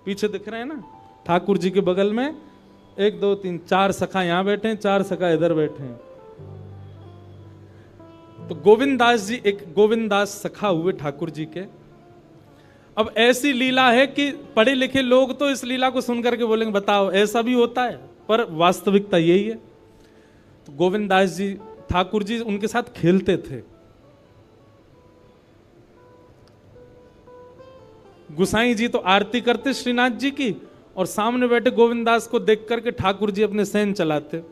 पीछे दिख रहे हैं ना, ठाकुर जी के बगल में 1 2 3 4 सखा यहां बैठे हैं, 4 सखा इधर बैठे हैं। तो गोविंदास जी एक गोविंदास सखा हुए ठाकुर जी के। अब ऐसी लीला है कि पढ़े लिखे लोग तो इस लीला को सुनकर के बोलेंगे बताओ ऐसा भी होता है, पर वास्तविकता यही है। तो गोविंदास जी ठाकुर जी उनके साथ खेलते थे। गुसाई जी तो आरती करते श्रीनाथ जी की, और सामने बैठे गोविंदास को देख करके ठाकुर जी अपने सेन चलाते।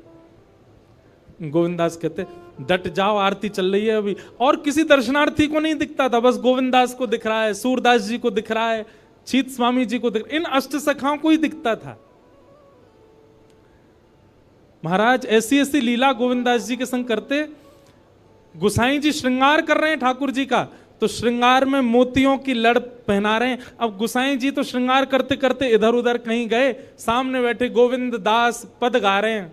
गोविंदास कहते डट जाओ, आरती चल रही है अभी। और किसी दर्शनार्थी को नहीं दिखता था, बस गोविंदास को दिख रहा है, सूरदास जी को दिख रहा है, चीत स्वामी जी को दिख रहा है, इन अष्ट सखाओं को ही दिखता था। महाराज ऐसी ऐसी लीला गोविंदास जी के संग करते। गुसाई जी श्रृंगार कर रहे हैं ठाकुर जी का, तो श्रृंगार में मोतियों की लड़ पहना रहे हैं। अब गुसाई जी तो श्रृंगार करते करते इधर उधर कहीं गए, सामने बैठे गोविंद दास पद गा रहे हैं।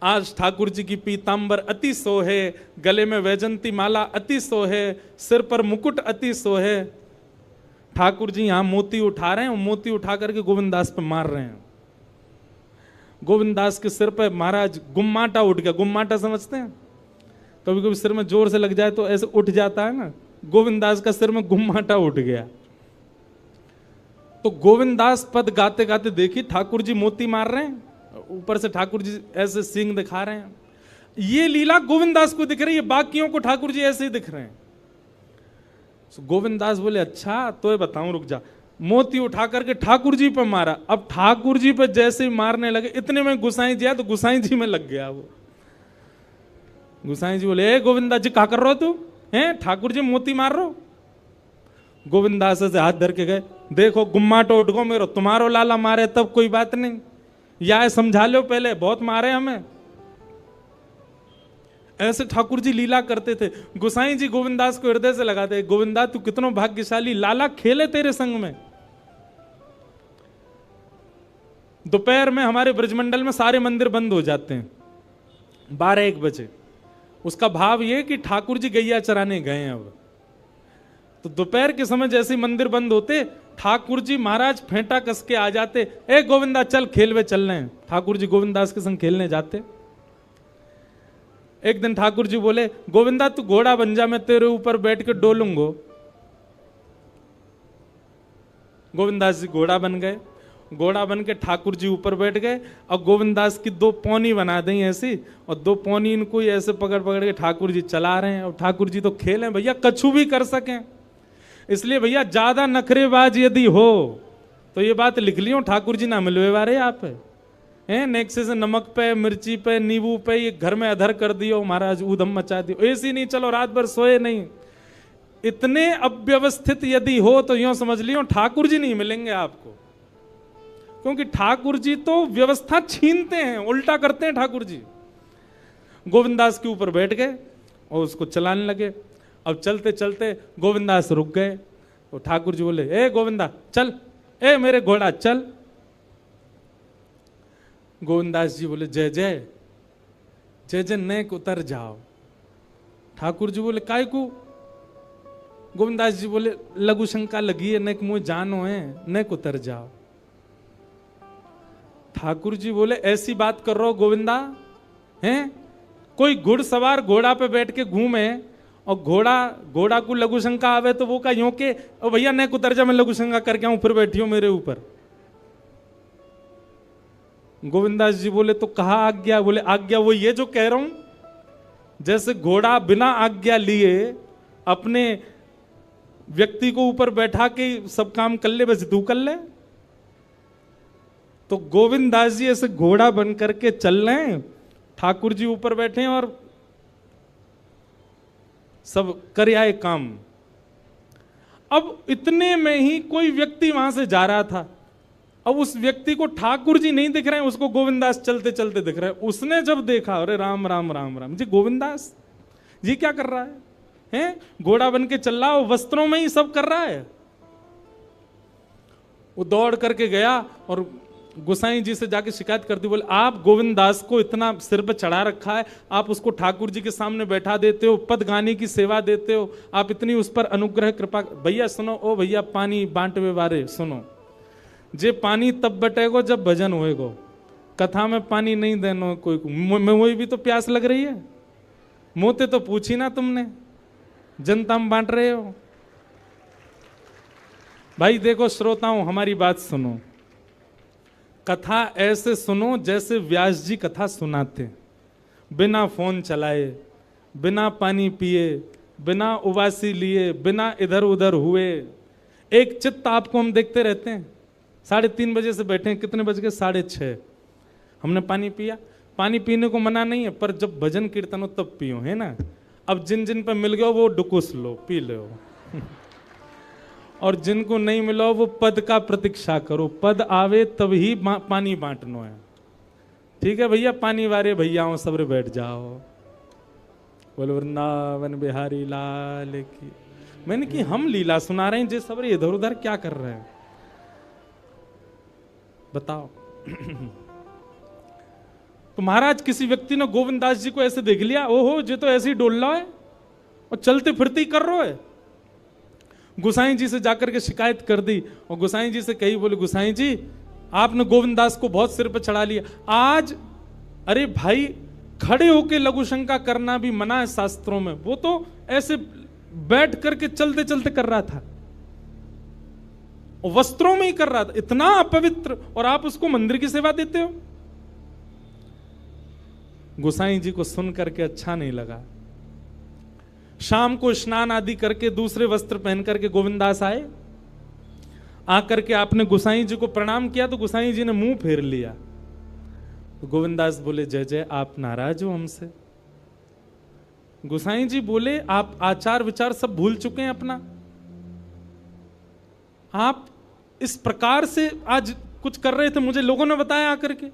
आज ठाकुर जी की पीतांबर अति सोहे, गले में वैजंती माला अति सोहे, सिर पर मुकुट अति सोहे। ठाकुर जी यहां मोती उठा रहे हैं, मोती उठा करके गोविंदास पे मार रहे हैं। गोविंदास के सिर पे महाराज गुम्माटा उठ गया। गुम्माटा समझते हैं, कभी कभी सिर में जोर से लग जाए तो ऐसे उठ जाता है ना, गोविंदास का सिर में गुम्माटा उठ गया। तो गोविंदास पद गाते गाते देखी ठाकुर जी मोती मार रहे हैं, ऊपर से ठाकुर जी ऐसे सींग दिखा रहे हैं। ये लीला गोविंदास को दिख रही है, बाकियों को ठाकुर जी ऐसे ही दिख रहे हैं। तो गोविंदास बोले अच्छा तो ये बताऊं, रुक जा। मोती उठा करके ठाकुर जी पर मारा। अब ठाकुर जी पर जैसे ही मारने लगे, इतने में गुसाई जी आया तो गुसाई जी में लग गया वो। गुसाई जी बोले ए गोविंदास जी क्या कर रहे हो तू, हैं ठाकुर जी मोती मार रहे हो। गोविंदास से हाथ धर के गए, देखो गुम्माटो उठ गो मेरो, तुम्हारो लाला मारे तब कोई बात नहीं, या समझा लो पहले, बहुत मारे हमें। ऐसे ठाकुर जी लीला करते थे। गुसाई जी गोविंदास को हृदय से लगाते, गोविंदा तू कितनो भाग्यशाली, लाला खेले तेरे संग में। दोपहर में हमारे ब्रजमंडल में सारे मंदिर बंद हो जाते हैं 12-1 बजे। उसका भाव यह कि ठाकुर जी गैया चराने गए हैं। अब तो दोपहर के समय जैसे ही मंदिर बंद होते, ठाकुर जी महाराज फेंटा कस के आ जाते, ए गोविंदा चल खेलवे चल रहे हैं। ठाकुर जी गोविंदास के संग खेलने जाते। एक दिन ठाकुर जी बोले गोविंदा तू घोड़ा बन जा, मैं तेरे ऊपर बैठ के डोलूंगो। गोविंदास जी घोड़ा बन गए। घोड़ा बन के ठाकुर जी ऊपर बैठ गए, और गोविंदास की 2 पौनी बना दी ऐसी, और 2 पौनी इनको ऐसे पकड़ पकड़ के ठाकुर जी चला रहे हैं। और ठाकुर जी तो खेलें भैया, कछु भी कर सकें। इसलिए भैया ज्यादा नखरेबाज यदि हो तो ये बात लिख लियो, ठाकुर जी ना मिलवे वारे आप हैं। नेक्से से नमक पे, मिर्ची पे, नींबू पे ये घर में अधर कर दियो महाराज, ऊधम मचा दियो, ऐसी नहीं चलो रात भर सोए नहीं। इतने अव्यवस्थित यदि हो तो यूं समझ लियो ठाकुर जी नहीं मिलेंगे आपको, क्योंकि ठाकुर जी तो व्यवस्था छीनते हैं, उल्टा करते हैं ठाकुर जी। गोविंदास के ऊपर बैठ गए और उसको चलाने लगे। अब चलते चलते गोविंदास रुक गए, तो ठाकुर जी बोले ए गोविंदा चल, ए मेरे घोड़ा चल। गोविंदास जी बोले जय जय जय जय, नेक उतर जाओ। ठाकुर जी बोले काय को। गोविंदास जी बोले लघु शंका लगी है, नेक मुझे जानो है, नेक उतर जाओ। ठाकुर जी बोले ऐसी बात कर रहे हो गोविंदा, हैं कोई घुड़सवार घोड़ा पे बैठ के घूमे और घोड़ा को लघु शंका आवे तो वो का यूं के ओ भैया नेक उतर जा, मैं लघु शंका करके आऊं फिर बैठियो मेरे ऊपर। गोविंदास जी बोले तो कहा आज्ञा। बोले आज्ञा वो ये जो कह रहा हूं, जैसे घोड़ा बिना आज्ञा लिए अपने व्यक्ति को ऊपर बैठा के सब काम कर ले, बस तू कर ले। तो गोविंदास जी ऐसे घोड़ा बन करके चल रहे हैं, ठाकुर जी ऊपर बैठे हैं और सब कर आए काम। अब इतने में ही कोई व्यक्ति वहां से जा रहा था। अब उस व्यक्ति को ठाकुर जी नहीं दिख रहे हैं, उसको गोविंदास चलते चलते दिख रहे हैं। उसने जब देखा अरे राम राम राम राम जी, गोविंदास जी क्या कर रहा है, हैं घोड़ा बन के चल रहा, वस्त्रों में ही सब कर रहा है। वो दौड़ करके गया और गोसाई जी से जाके शिकायत कर दी। बोले आप गोविंदास को इतना सिर पे चढ़ा रखा है, आप उसको ठाकुर जी के सामने बैठा देते हो, पद गाने की सेवा देते हो, आप इतनी उस पर अनुग्रह कृपा। भैया सुनो, ओ भैया पानी बांटवे वारे सुनो, जे पानी तब बटेगो जब भजन होएगो। कथा में पानी नहीं देनो कोई को। मैं वही भी तो प्यास लग रही है, मोते तो पूछी ना तुमने, जनता में बांट रहे हो। भाई देखो श्रोताओं, हमारी बात सुनो, कथा ऐसे सुनो जैसे व्यास जी कथा सुनाते, बिना फोन चलाए, बिना पानी पिए, बिना उबासी लिए, बिना इधर उधर हुए। एक चित्त आपको हम देखते रहते हैं। 3:30 बजे से बैठे हैं, कितने बज गए? 6:30। हमने पानी पिया। पानी पीने को मना नहीं है, पर जब भजन कीर्तन हो तब पियो, है ना। अब जिन जिन पर मिल गया वो डुकुस लो, पी लो और जिनको नहीं मिला वो पद का प्रतीक्षा करो, पद आवे तब ही पानी बांटनो है। ठीक है भैया, पानी वाले भैयाओं सबरे बैठ जाओ। बोलो वृंदावन बिहारी लाल की। मैंने कि हम लीला सुना रहे हैं, जे सबरे इधर उधर क्या कर रहे हैं बताओ। तो महाराज किसी व्यक्ति ने गोविंद दास जी को ऐसे देख लिया, ओहो जे तो ऐसे ही डोल रहा है और चलते फिरते ही कर रहा है। गोसाई जी से जाकर के शिकायत कर दी और गोसाई जी से कही, बोले गोसाई जी आपने गोविंद दास को बहुत सिर पर चढ़ा लिया आज। अरे भाई, खड़े होके लघु शंका करना भी मना है शास्त्रों में, वो तो ऐसे बैठ करके चलते चलते कर रहा था, वस्त्रों में ही कर रहा था, इतना अपवित्र, और आप उसको मंदिर की सेवा देते हो। गोसाई जी को सुन करके अच्छा नहीं लगा। शाम को स्नान आदि करके दूसरे वस्त्र पहन करके गोविंदास आए। आकर के आपने गोसाई जी को प्रणाम किया तो गोसाई जी ने मुंह फेर लिया। तो गोविंदास बोले, जय जय, आप नाराज हो हमसे? गोसाई जी बोले, आप आचार विचार सब भूल चुके हैं अपना। आप इस प्रकार से आज कुछ कर रहे थे, मुझे लोगों ने बताया आकर के।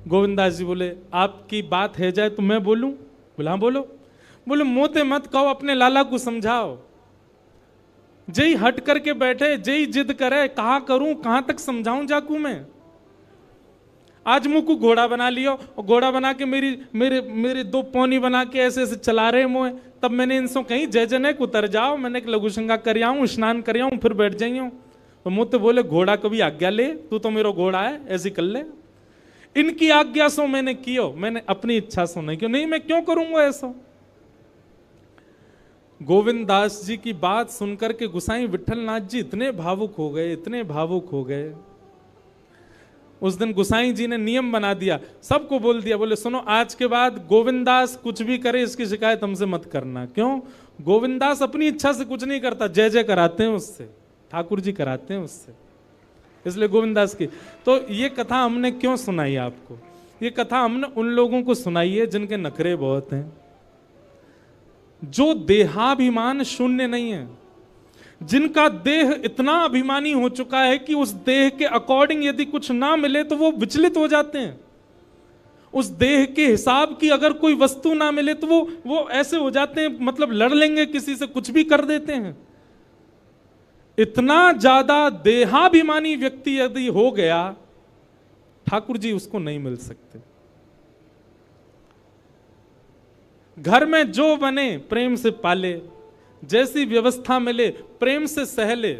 गोविंदास जी बोले, आपकी बात है जाए तो मैं बोलूं? बोला हाँ बोलो। बोले मोते मत कहो, अपने लाला को समझाओ। जय हट करके बैठे, जय जिद करे, कहा करूं, कहां तक समझाऊं जाकू मैं। आज मुंह को घोड़ा बना लियो और घोड़ा बना के मेरे 2 पौनी बना के ऐसे ऐसे चला रहे मुंह। तब मैंने इनसे कहीं जय जय उतर जाओ, मैंने लघु शंका कर आऊं, स्नान कर आऊं, फिर बैठ जाइयो। तो मुंह तो बोले, घोड़ा कभी आज्ञा ले, तू तो मेरा घोड़ा है, ऐसी कर ले। इनकी आज्ञा सो मैंने कियो, मैंने अपनी इच्छा सो नहीं कियो। नहीं, मैं क्यों करूंगा ऐसा। गोविंद दास जी की बात सुनकर के गोसाई विठलनाथ जी इतने भावुक हो गए, इतने भावुक हो गए। उस दिन गोसाई जी ने नियम बना दिया, सबको बोल दिया, बोले सुनो, आज के बाद गोविंदास कुछ भी करे इसकी शिकायत हमसे मत करना। क्यों? गोविंदास अपनी इच्छा से कुछ नहीं करता, जय जय कराते हैं उससे, ठाकुर जी कराते हैं उससे, इसलिए गोविंदास की। तो ये कथा हमने क्यों सुनाई आपको? ये कथा हमने उन लोगों को सुनाई है जिनके नखरे बहुत हैं, जो देहाभिमान शून्य नहीं है, जिनका देह इतना अभिमानी हो चुका है कि उस देह के अकॉर्डिंग यदि कुछ ना मिले तो वो विचलित हो जाते हैं। उस देह के हिसाब की अगर कोई वस्तु ना मिले तो वो ऐसे हो जाते हैं, मतलब लड़ लेंगे किसी से, कुछ भी कर देते हैं। इतना ज्यादा देहाभिमानी व्यक्ति यदि हो गया, ठाकुर जी उसको नहीं मिल सकते। घर में जो बने प्रेम से पाले, जैसी व्यवस्था मिले प्रेम से सहले,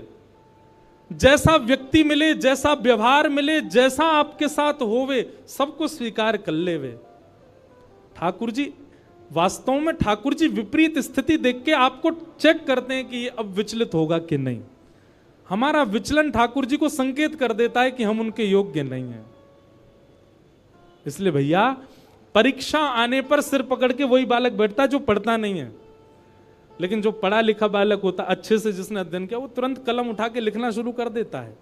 जैसा व्यक्ति मिले, जैसा व्यवहार मिले, जैसा आपके साथ होवे, सबको स्वीकार कर लेवे। ठाकुर जी वास्तव में, ठाकुर जी विपरीत स्थिति देख के आपको चेक करते हैं कि ये अब विचलित होगा कि नहीं। हमारा विचलन ठाकुर जी को संकेत कर देता है कि हम उनके योग्य नहीं हैं। इसलिए भैया, परीक्षा आने पर सिर पकड़ के वही बालक बैठता है जो पढ़ता नहीं है, लेकिन जो पढ़ा लिखा बालक होता, अच्छे से जिसने अध्ययन किया, वो तुरंत कलम उठा के लिखना शुरू कर देता है।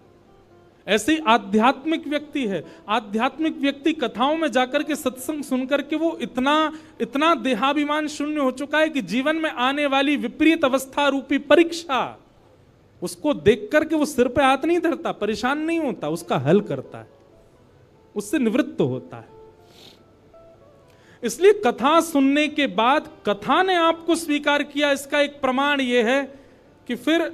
ऐसे ही आध्यात्मिक व्यक्ति है। आध्यात्मिक व्यक्ति कथाओं में जाकर के, सत्संग सुनकर के वो इतना देहाभिमान शून्य हो चुका है कि जीवन में आने वाली विपरीत अवस्था रूपी परीक्षा, उसको देख करके वो सिर पे हाथ नहीं धरता, परेशान नहीं होता, उसका हल करता है, उससे निवृत्त होता है। इसलिए कथा सुनने के बाद कथा ने आपको स्वीकार किया, इसका एक प्रमाण यह है कि फिर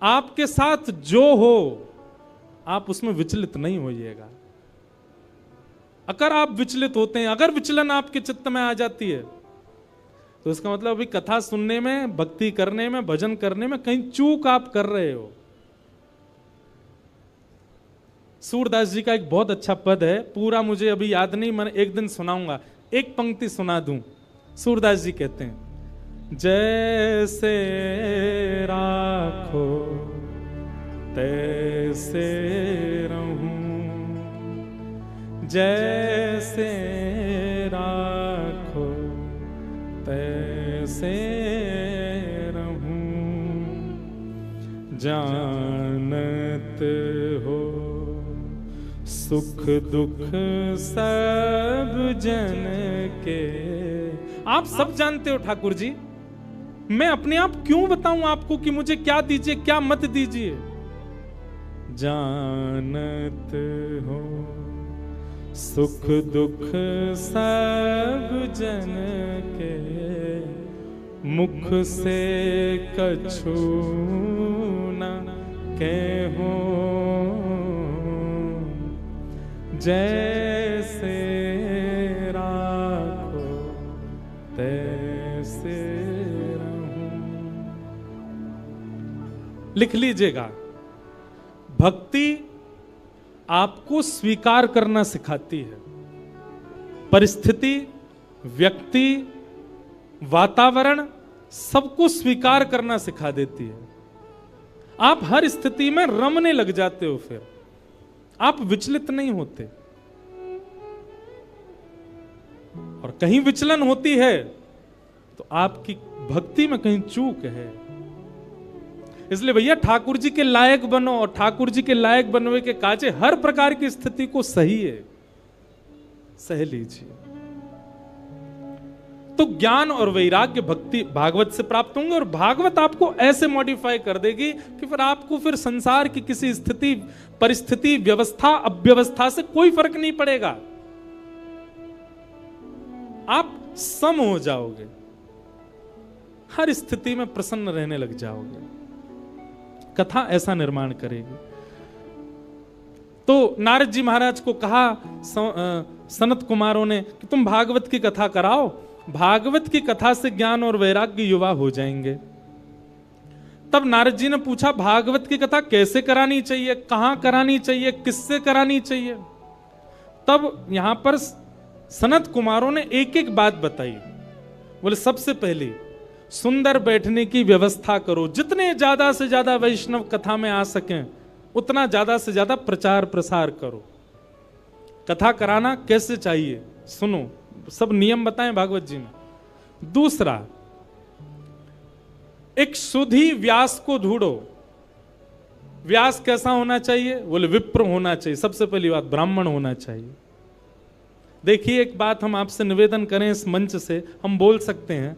आपके साथ जो हो आप उसमें विचलित नहीं होइएगा। अगर आप विचलित होते हैं, अगर विचलन आपके चित्त में आ जाती है, तो इसका मतलब अभी कथा सुनने में, भक्ति करने में, भजन करने में कहीं चूक आप कर रहे हो। सूरदास जी का एक बहुत अच्छा पद है, पूरा मुझे अभी याद नहीं, मैं एक दिन सुनाऊंगा, एक पंक्ति सुना दूं। सूरदास जी कहते हैं, जैसे राखो तैसे रहूं, जैसे राखो तैसे रहूं, जानत हो सुख दुख सब जन के। आप सब जानते हो ठाकुर जी, मैं अपने आप क्यों बताऊं आपको कि मुझे क्या दीजिए क्या मत दीजिए। जानत हो सुख दुख सब जन के, मुख से कछु न कहो, जैसे राखो तैसे रहूं। लिख लीजिएगा, भक्ति आपको स्वीकार करना सिखाती है। परिस्थिति, व्यक्ति, वातावरण सबको स्वीकार करना सिखा देती है। आप हर स्थिति में रमने लग जाते हो, फिर आप विचलित नहीं होते। और कहीं विचलन होती है तो आपकी भक्ति में कहीं चूक है। इसलिए भैया ठाकुर जी के लायक बनो, और ठाकुर जी के लायक बनने के काजे हर प्रकार की स्थिति को सही है, सह लीजिए। तो ज्ञान और वैराग्य भक्ति भागवत से प्राप्त होंगे, और भागवत आपको ऐसे मॉडिफाई कर देगी कि फिर आपको फिर संसार की किसी स्थिति, परिस्थिति, व्यवस्था, अव्यवस्था से कोई फर्क नहीं पड़ेगा। आप सम हो जाओगे, हर स्थिति में प्रसन्न रहने लग जाओगे। कथा ऐसा निर्माण करेगी। तो नारद जी महाराज को कहा सनत कुमारों ने कि तुम भागवत की कथा कराओ, भागवत की कथा से ज्ञान और वैराग्य युवा हो जाएंगे। तब नारद जी ने पूछा, भागवत की कथा कैसे करानी चाहिए, कहां करानी चाहिए, किससे करानी चाहिए। तब यहां पर सनत कुमारों ने एक एक बात बताई। बोले सबसे पहली, सुंदर बैठने की व्यवस्था करो, जितने ज्यादा से ज्यादा वैष्णव कथा में आ सकें उतना ज्यादा से ज्यादा प्रचार प्रसार करो। कथा कराना कैसे चाहिए सुनो, सब नियम बताएं भागवत जी में। दूसरा, एक शुद्धि व्यास को ढूंढो। व्यास कैसा होना चाहिए, बोले विप्र होना चाहिए। सबसे पहली बात, ब्राह्मण होना चाहिए। देखिए एक बात हम आपसे निवेदन करें, इस मंच से हम बोल सकते हैं,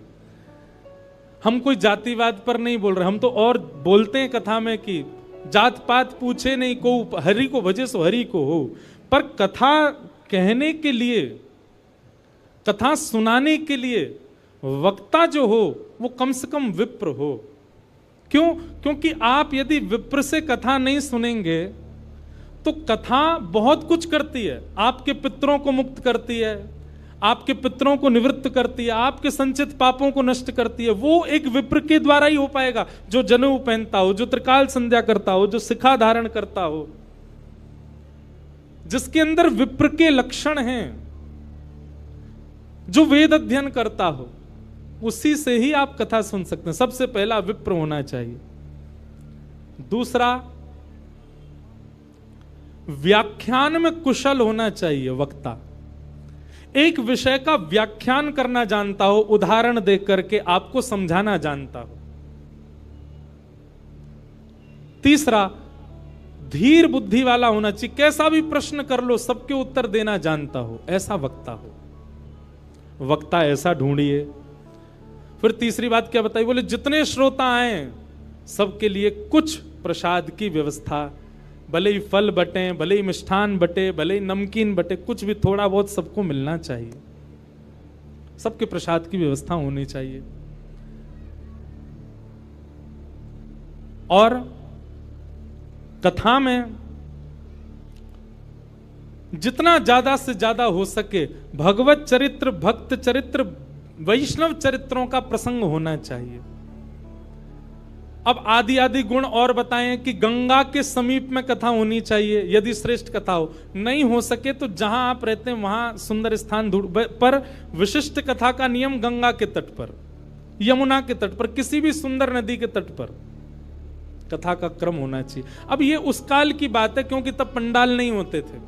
हम कोई जातिवाद पर नहीं बोल रहे, हम तो और बोलते हैं कथा में कि जात पात पूछे नहीं को, हरि को भजे सो हरि को हो। पर कथा कहने के लिए, कथा सुनाने के लिए वक्ता जो हो वो कम से कम विप्र हो। क्यों? क्योंकि आप यदि विप्र से कथा नहीं सुनेंगे तो कथा बहुत कुछ करती है। आपके पितरों को मुक्त करती है, आपके पितरों को निवृत्त करती है, आपके संचित पापों को नष्ट करती है। वो एक विप्र के द्वारा ही हो पाएगा, जो जनेऊ पहनता हो, जो त्रिकाल संध्या करता हो, जो शिखा धारण करता हो, जिसके अंदर विप्र के लक्षण हैं, जो वेद अध्ययन करता हो, उसी से ही आप कथा सुन सकते हैं। सबसे पहला विप्र होना चाहिए। दूसरा, व्याख्यान में कुशल होना चाहिए वक्ता। एक विषय का व्याख्यान करना जानता हो, उदाहरण देकर करके आपको समझाना जानता हो। तीसरा, धीर बुद्धि वाला होना चाहिए। कैसा भी प्रश्न कर लो सबके उत्तर देना जानता हो, ऐसा वक्ता हो। वक्ता ऐसा ढूंढिए। फिर तीसरी बात क्या बताई, बोले जितने श्रोता आए सबके लिए कुछ प्रसाद की व्यवस्था, भले ही फल बटे, भले ही मिष्ठान बटे, भले ही नमकीन बटे, कुछ भी थोड़ा बहुत सबको मिलना चाहिए। सबके प्रसाद की व्यवस्था होनी चाहिए। और कथा में जितना ज्यादा से ज्यादा हो सके भगवत चरित्र, भक्त चरित्र वैष्णव चरित्रों का प्रसंग होना चाहिए। अब आदि आदि गुण और बताएं कि गंगा के समीप में कथा होनी चाहिए यदि श्रेष्ठ कथा हो, नहीं हो सके तो जहां आप रहते हैं वहां सुंदर स्थान ढूंढ, पर विशिष्ट कथा का नियम गंगा के तट पर, यमुना के तट पर, किसी भी सुंदर नदी के तट पर कथा का क्रम होना चाहिए। अब ये उस काल की बात है क्योंकि तब पंडाल नहीं होते थे।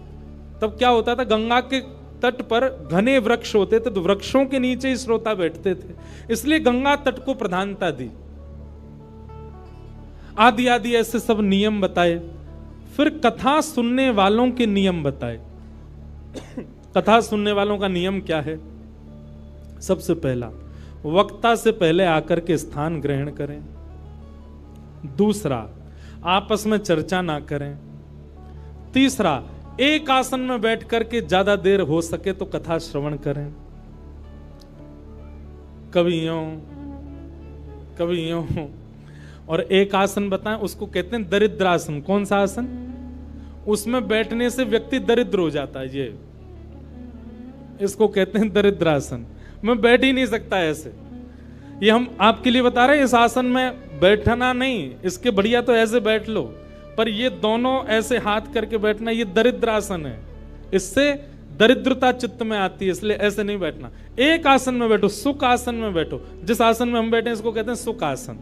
तब क्या होता था, गंगा के तट पर घने वृक्ष होते थे तो वृक्षों के नीचे ही श्रोता बैठते थे, इसलिए गंगा तट को प्रधानता दी। आदि आदि ऐसे सब नियम बताए। फिर कथा सुनने वालों के नियम बताए। कथा सुनने वालों का नियम क्या है? सबसे पहला, वक्ता से पहले आकर के स्थान ग्रहण करें। दूसरा, आपस में चर्चा ना करें। तीसरा, एक आसन में बैठ करके ज्यादा देर हो सके तो कथा श्रवण करें। कभी यूं और एक आसन बताएं, उसको कहते हैं दरिद्रासन। कौन सा आसन? उसमें बैठने से व्यक्ति दरिद्र हो जाता है, ये इसको कहते हैं दरिद्रासन। मैं बैठ ही नहीं सकता ऐसे, ये हम आपके लिए बता रहे हैं। इस आसन में बैठना नहीं, इसके बढ़िया तो ऐसे बैठ लो, पर ये दोनों ऐसे हाथ करके बैठना, ये दरिद्रासन है। इससे दरिद्रता चित्त में आती है, इसलिए ऐसे नहीं बैठना। एक आसन में बैठो, सुख आसन में बैठो। जिस आसन में हम बैठे इसको कहते हैं सुख आसन।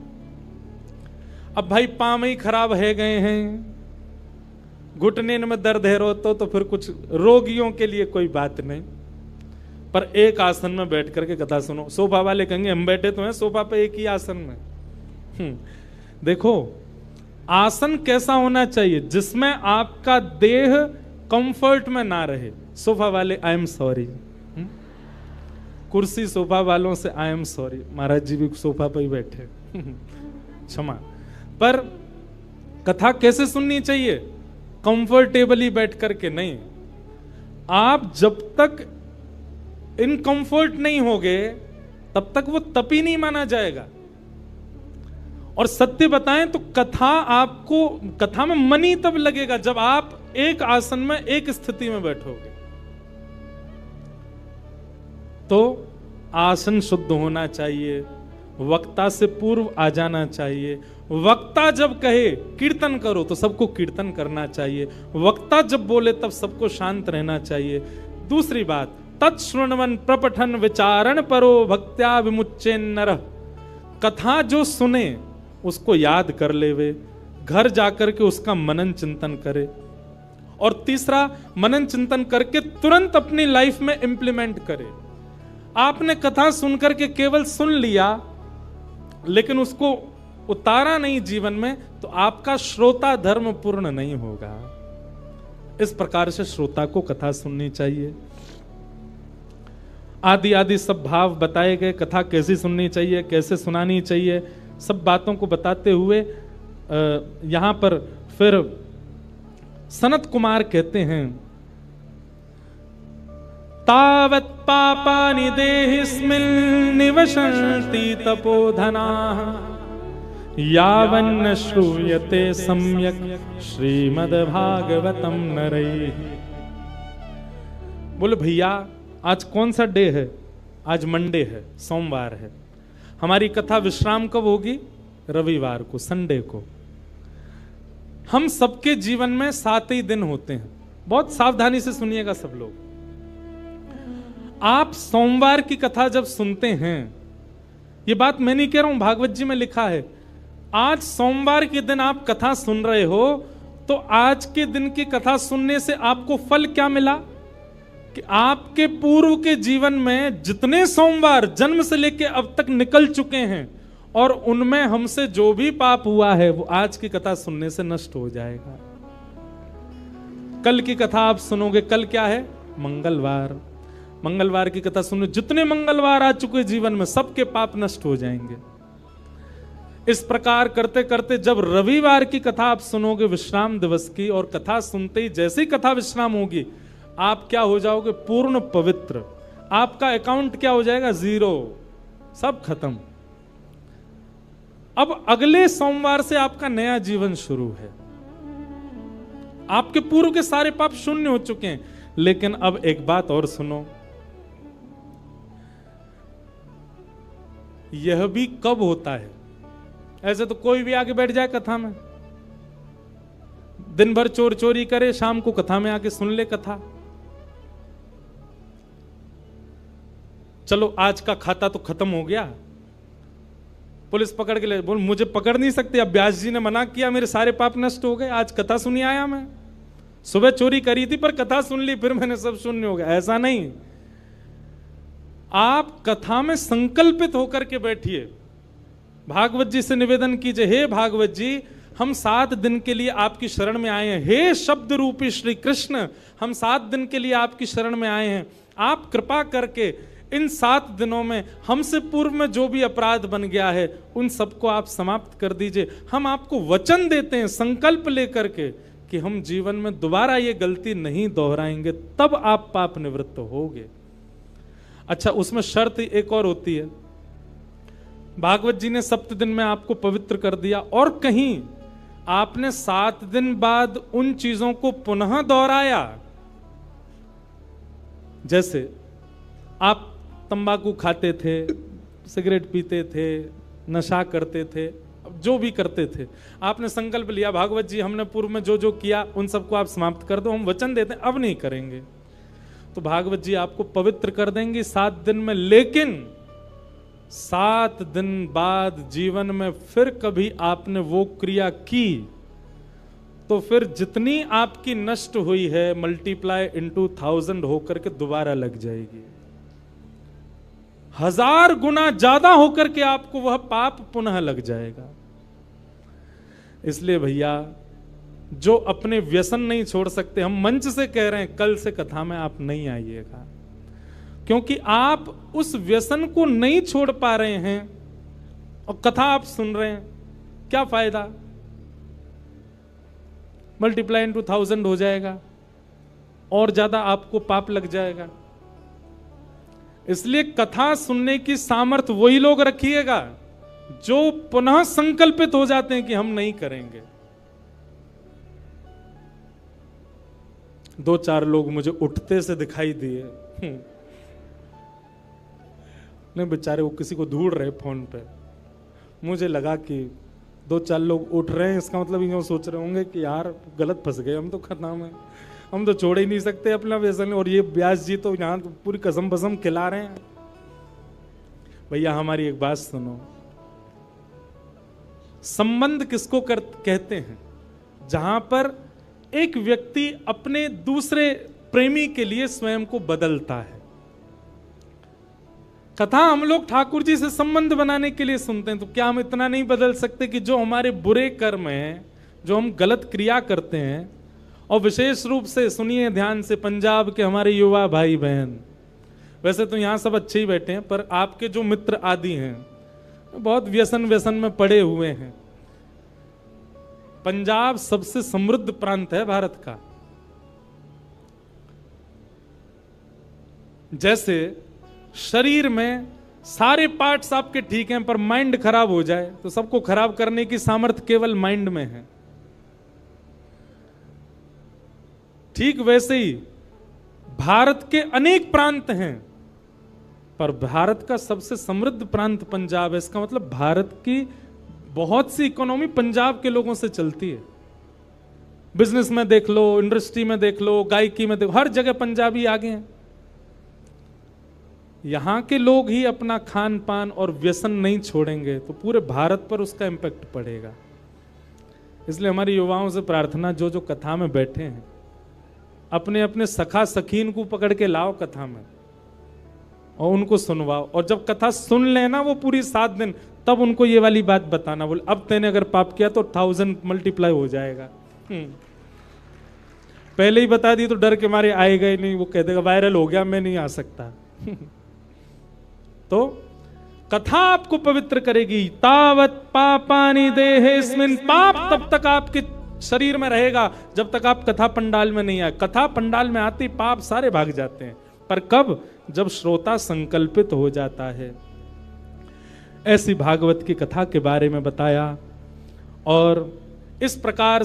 अब भाई पांव ही खराब है गए हैं, घुटने में दर्द है रो तो फिर कुछ रोगियों के लिए कोई बात नहीं, पर एक आसन में बैठ करके कथा सुनो। सोफा वाले कहेंगे हम बैठे तो हैं सोफा पे एक ही आसन में। देखो आसन कैसा होना चाहिए जिसमें आपका देह कंफर्ट में ना रहे। सोफा वाले आई एम सॉरी, कुर्सी सोफा वालों से आई एम सॉरी, महाराज जी भी सोफा पे ही बैठे, क्षमा। पर कथा कैसे सुननी चाहिए? कंफर्टेबली बैठ करके नहीं। आप जब तक इनकंफर्ट नहीं होगे तब तक वो तपी नहीं माना जाएगा। और सत्य बताएं तो कथा में मन ही तब लगेगा जब आप एक आसन में एक स्थिति में बैठोगे। तो आसन शुद्ध होना चाहिए, वक्ता से पूर्व आ जाना चाहिए। वक्ता जब कहे कीर्तन करो तो सबको कीर्तन करना चाहिए। वक्ता जब बोले तब सबको शांत रहना चाहिए। दूसरी बात, तत्श्रृण्वन प्रपठन विचारण परो भक्त्या विमुच्चे नरः। कथा जो सुने उसको याद कर लेवे, घर जाकर के उसका मनन चिंतन करे। और तीसरा, मनन चिंतन करके तुरंत अपनी लाइफ में इंप्लीमेंट करे। आपने कथा सुनकर के केवल सुन लिया लेकिन उसको उतारा नहीं जीवन में, तो आपका श्रोता धर्म पूर्ण नहीं होगा। इस प्रकार से श्रोता को कथा सुननी चाहिए। आदि आदि सब भाव बताए गए, कथा कैसी सुननी चाहिए, कैसे सुनानी चाहिए, सब बातों को बताते हुए यहां पर फिर सनत कुमार कहते हैं, तावत् पापानि देहिस्मिन् निवसन्ति तपोधनाः यावन्न श्रूयते सम्यक् श्रीमद्भागवतम नरैः। बोले भैया आज कौन सा डे है? आज मंडे है, सोमवार है। हमारी कथा विश्राम कब होगी? रविवार को, संडे को। हम सबके जीवन में 7 ही दिन होते हैं। बहुत सावधानी से सुनिएगा सब लोग। आप सोमवार की कथा जब सुनते हैं, ये बात मैं नहीं कह रहा हूं, भागवत जी में लिखा है, आज सोमवार के दिन आप कथा सुन रहे हो तो आज के दिन की कथा सुनने से आपको फल क्या मिला कि आपके पूर्व के जीवन में जितने सोमवार जन्म से लेकर अब तक निकल चुके हैं और उनमें हमसे जो भी पाप हुआ है वो आज की कथा सुनने से नष्ट हो जाएगा। कल की कथा आप सुनोगे, कल क्या है? मंगलवार। मंगलवार की कथा सुनो, जितने मंगलवार आ चुके जीवन में सबके पाप नष्ट हो जाएंगे। इस प्रकार करते करते जब रविवार की कथा आप सुनोगे विश्राम दिवस की, और कथा सुनते ही जैसे ही कथा विश्राम होगी आप क्या हो जाओगे? पूर्ण पवित्र। आपका अकाउंट क्या हो जाएगा? 0, सब खत्म। अब अगले सोमवार से आपका नया जीवन शुरू है। आपके पूर्व के सारे पाप शून्य हो चुके हैं। लेकिन अब एक बात और सुनो, यह भी कब होता है। ऐसे तो कोई भी आके बैठ जाए कथा में, दिन भर चोर चोरी करे, शाम को कथा में आके सुन ले कथा। चलो आज का खाता तो खत्म हो गया, पुलिस पकड़ के ले, बोल मुझे पकड़ नहीं सकते, अब व्यास जी ने मना किया, मेरे सारे पाप नष्ट हो गए, आज कथा सुनी आया मैं। सुबह चोरी करी थी पर कथा सुन ली, फिर मैंने सब शून्य हो गया। ऐसा नहीं, आप कथा में संकल्पित होकर के बैठिए। भागवत जी से निवेदन कीजिए, हे भागवत जी, हम 7 दिन के लिए आपकी शरण में आए हैं। हे शब्द रूपी श्री कृष्ण, हम 7 दिन के लिए आपकी शरण में आए हैं। आप कृपा करके इन 7 दिनों में हमसे पूर्व में जो भी अपराध बन गया है उन सबको आप समाप्त कर दीजिए। हम आपको वचन देते हैं संकल्प लेकर के कि हम जीवन में दोबारा ये गलती नहीं दोहराएंगे, तब आप पाप निवृत्त होगे। अच्छा, उसमें शर्त एक और होती है। भागवत जी ने 7 दिन में आपको पवित्र कर दिया और कहीं आपने 7 दिन बाद उन चीजों को पुनः दोहराया, जैसे आप तंबाकू खाते थे, सिगरेट पीते थे, नशा करते थे, जो भी करते थे, आपने संकल्प लिया भागवत जी हमने पूर्व में जो जो किया उन सबको आप समाप्त कर दो, हम वचन देते हैं अब नहीं करेंगे। तो भागवत जी आपको पवित्र कर देंगे 7 दिन में। लेकिन 7 दिन बाद जीवन में फिर कभी आपने वो क्रिया की तो फिर जितनी आपकी नष्ट हुई है मल्टीप्लाई इनटू 1000 होकर के दोबारा लग जाएगी। 1000 गुना ज्यादा होकर के आपको वह पाप पुनः लग जाएगा। इसलिए भैया, जो अपने व्यसन नहीं छोड़ सकते, हम मंच से कह रहे हैं कल से कथा में आप नहीं आइएगा, क्योंकि आप उस व्यसन को नहीं छोड़ पा रहे हैं और कथा आप सुन रहे हैं, क्या फायदा। मल्टीप्लाई इनटू 1000 हो जाएगा और ज्यादा आपको पाप लग जाएगा। इसलिए कथा सुनने की सामर्थ्य वही लोग रखिएगा जो पुनः संकल्पित हो जाते हैं कि हम नहीं करेंगे। 2-4 लोग मुझे उठते से दिखाई दिए, नहीं बेचारे वो किसी को ढूंढ रहे फोन पे। मुझे लगा कि 2-4 लोग उठ रहे हैं, इसका मतलब यूं सोच रहे होंगे कि यार गलत फंस गए हम तो खतना में, हम तो छोड़ ही नहीं सकते अपना व्यसन, और ये व्यास जी तो यहां तो पूरी कसम बसम खिला रहे हैं। भैया हमारी एक बात सुनो, संबंध किसको कहते हैं? जहां पर एक व्यक्ति अपने दूसरे प्रेमी के लिए स्वयं को बदलता है। कथा हम लोग ठाकुर जी से संबंध बनाने के लिए सुनते हैं, तो क्या हम इतना नहीं बदल सकते कि जो हमारे बुरे कर्म हैं, जो हम गलत क्रिया करते हैं, और विशेष रूप से सुनिए ध्यान से पंजाब के हमारे युवा भाई बहन, वैसे तो यहाँ सब अच्छे ही बैठे हैं, पर आपके जो मित्र आदि हैं बहुत व्यसन में पड़े हुए हैं। पंजाब सबसे समृद्ध प्रांत है भारत का। जैसे शरीर में सारे पार्ट्स आपके ठीक हैं, पर माइंड खराब हो जाए तो सबको खराब करने की सामर्थ्य केवल माइंड में है। ठीक वैसे ही भारत के अनेक प्रांत हैं, पर भारत का सबसे समृद्ध प्रांत पंजाब है। इसका मतलब भारत की बहुत सी इकोनॉमी पंजाब के लोगों से चलती है। बिजनेस में देख लो, इंडस्ट्री में देख लो, गायकी में देखो, हर जगह पंजाबी आगे हैं। यहां के लोग ही अपना खान पान और व्यसन नहीं छोड़ेंगे तो पूरे भारत पर उसका इंपैक्ट पड़ेगा। इसलिए हमारी युवाओं से प्रार्थना, जो जो कथा में बैठे हैं अपने अपने सखा सखीन को पकड़ के लाओ कथा में और उनको सुनवाओ, और जब कथा सुन लेना वो पूरी 7 दिन, तब उनको ये वाली बात बताना, बोले अब तेने अगर पाप किया तो 1000 मल्टीप्लाई हो जाएगा। पहले ही बता दी तो डर के मारे आएगा ही नहीं, वो कह देगा वायरल हो गया मैं नहीं आ सकता। तो कथा आपको पवित्र करेगी। तावत पापानि देहेस्मिन्, पाप तब तक आपके शरीर में रहेगा जब तक आप कथा पंडाल में नहीं आए। कथा पंडाल में आती पाप सारे भाग जाते हैं, पर कब? जब श्रोता संकल्पित हो जाता है। ऐसी भागवत की कथा के बारे में बताया। और इस प्रकार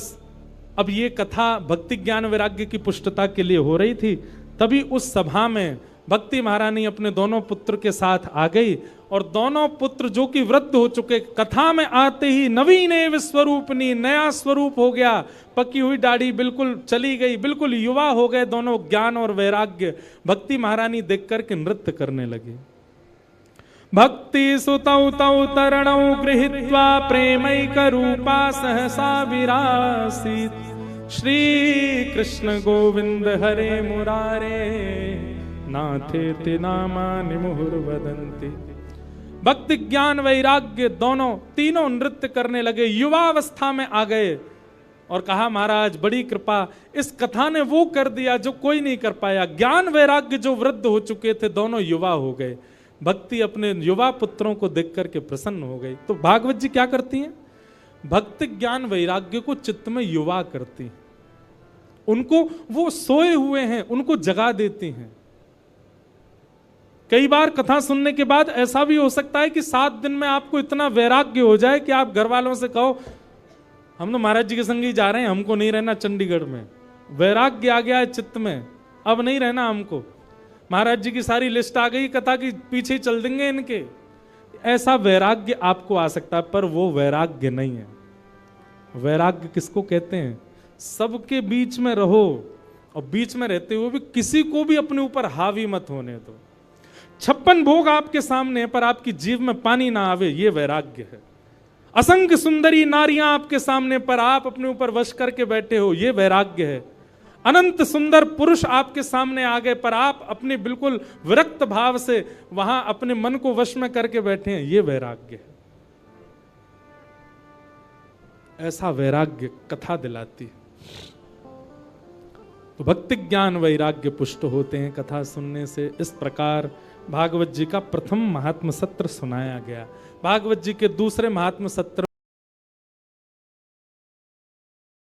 अब ये कथा भक्ति ज्ञान वैराग्य की पुष्टता के लिए हो रही थी। तभी उस सभा में भक्ति महारानी अपने दोनों पुत्र के साथ आ गई और दोनों पुत्र जो कि वृद्ध हो चुके, कथा में आते ही नवीन एव स्वरूपनी, नया स्वरूप हो गया, पकी हुई दाढ़ी बिल्कुल चली गई, बिल्कुल युवा हो गए दोनों, ज्ञान और वैराग्य। भक्ति महारानी देख करके नृत्य करने लगे। भक्ति सुतौ तौ तरणौ गृहीत्वा प्रेमैक रूपा सहसा विरासीत्, श्री कृष्ण गोविंद हरे मुरारे नाथेति नामानि मुहुर्वदन्ति। भक्ति ज्ञान वैराग्य दोनों तीनों नृत्य करने लगे, युवावस्था में आ गए और कहा महाराज बड़ी कृपा, इस कथा ने वो कर दिया जो कोई नहीं कर पाया। ज्ञान वैराग्य जो वृद्ध हो चुके थे दोनों युवा हो गए। भक्ति अपने युवा पुत्रों को देख करके प्रसन्न हो गई। तो भागवत जी क्या करती हैं? भक्ति ज्ञान वैराग्य को चित्त में युवा करती हैं, उनको वो सोए हुए हैं उनको जगा देती हैं। कई बार कथा सुनने के बाद ऐसा भी हो सकता है कि 7 दिन में आपको इतना वैराग्य हो जाए कि आप घर वालों से कहो हम तो महाराज जी के संग ही जा रहे हैं, हमको नहीं रहना चंडीगढ़ में। वैराग्य आ गया है चित्त में, अब नहीं रहना हमको, महाराज जी की सारी लिस्ट आ गई, कथा की पीछे चल देंगे इनके। ऐसा वैराग्य आपको आ सकता है, पर वो वैराग्य नहीं है। वैराग्य किसको कहते हैं? सबके बीच में रहो और बीच में रहते हुए भी किसी को भी अपने ऊपर हावी मत होने दो। 56 भोग आपके सामने पर आपकी जीभ में पानी ना आवे, ये वैराग्य है। असंख्य सुंदरी नारियां आपके सामने पर आप अपने ऊपर वश करके बैठे हो, ये वैराग्य है। अनंत सुंदर पुरुष आपके सामने आ गए पर आप अपने बिल्कुल विरक्त भाव से वहां अपने मन को वश में करके बैठे हैं, ये वैराग्य है। ऐसा वैराग्य कथा दिलाती है। तो भक्ति ज्ञान वैराग्य पुष्ट होते हैं कथा सुनने से। इस प्रकार भागवत जी का प्रथम महात्म सत्र सुनाया गया। भागवत जी के दूसरे महात्म सत्र